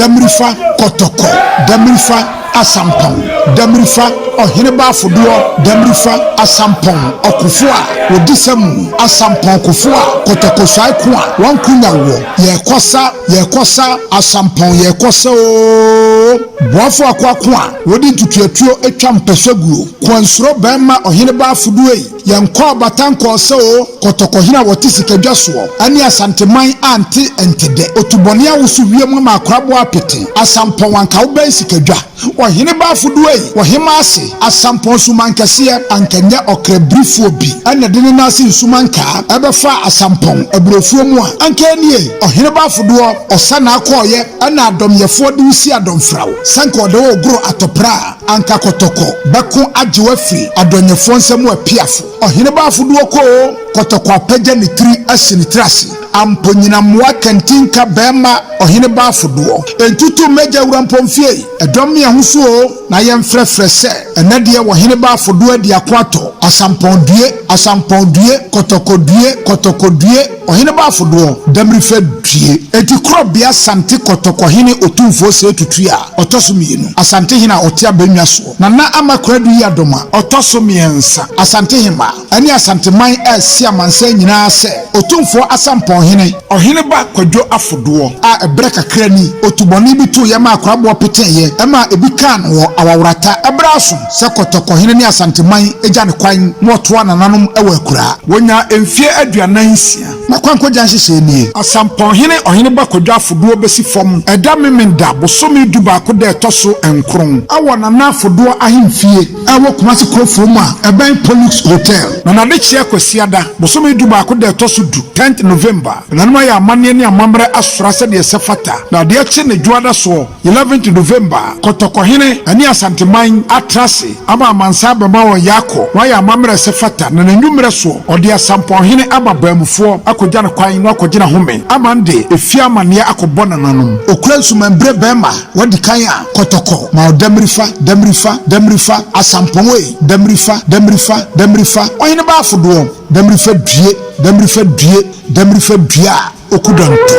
Damrifa Kotoko, Damrifa Asampon, Damrifa Ohineba Fuduo, Damrifa Asampon, Okufua, Odisemu, Asampon Kufua, Kotoko Saikwa, Wankunyawo, Yekosa, Asampon, Yekosa, Boafo Akwakwa, Wodi Tutuo, Echam Pesegu, Kwansro Bema, Ohineba Fudue, Yanko Batanko so, Kotoko Hina Watisika Jaswo, Ani Asantemai Anti Entede, Otubonia Usuwie Mama Krabo Apete, Asampon Wankauba Sikeja, Ohineba Fudue, Wahimasi, Asampon Sumankasia, Ankenya Okrebrifu Obi, Anadini Nasi Sumanka, Ebefa Asampon, Ebrofu Mua, Ankenie, Ohineba Fuduo, Osana Koye, Anadom Yefodi Usi Adom Frau, Sanko de Ogro Atopra, Anka Kotoko, Bako Ajiwefi, Adonye Fonse Mwe Piafu, Ohineba Fuduo Ko, Kotoko Peja ni 3 asinitrasi, Amponyina Mwa Kentinka Bema, Ohineba Fuduo, Entutu Meja Urampomfie, Edomi Ahusuo, na yemfrefrese, Enedie Ohineba Fuduo Diakwato, Asampon Due, Kotoko Due, Ohineba Fuduo, Damrifa Due, Etikro Bia Santi Kotoko Hini Otumfo se tutuya, Otosumiyenu, Asante Hina Otia Benyaso, Nana Amakradu Yadoma, Otosumiyensa, Asante Hima, Ani Asante Mai Sia Manse Nyina se, Otumfo Asampon Hini, Ohineba Kwadwo Afuduo, a Ebreka Krani, Otuboni bitu yama akrabo peteye, Ema Ebikan wo awawrata, Ebrasun, se Kotoko Hini ni Asante Mai Ejane Kwan, Motwa Nananum Ewe Kura, Wonya Emfie Aduanansia, Makwanko Jansi Senie, Asampon Hini Ohineba Kwadwo Afuduo besi fom, Eda Memenda, Bosomi Duba Kode Toso Enkron, Awa Nana Afuduo Ahimfie, Ewo Kumasi Krofoma, Eben Polix Hotel, Nanadechia Kwesiada, Bosomi Duba Kode Toso du, 10th November, Nanuma ya Manie ni Amamre Asurase de Sefata, na de Chene Juada so, 11th November, Kotoko Hini, Ani Asante Mai Atrase, Ama Mansabe Mawa Yako, Waya Amamre Sefata, na Numre so, Odi Asampon Hini Ama Bemufo, Akojana Kwain, Wakojina Home, Amande, Efia Mania Akobona Nanum, Okrensu Membre Bema, Wadi Kaya, Kotoko, Mao Damrifa, Asamponwe, Damrifa, Ohineba Fuduo, Damrifa Due, Okudanto.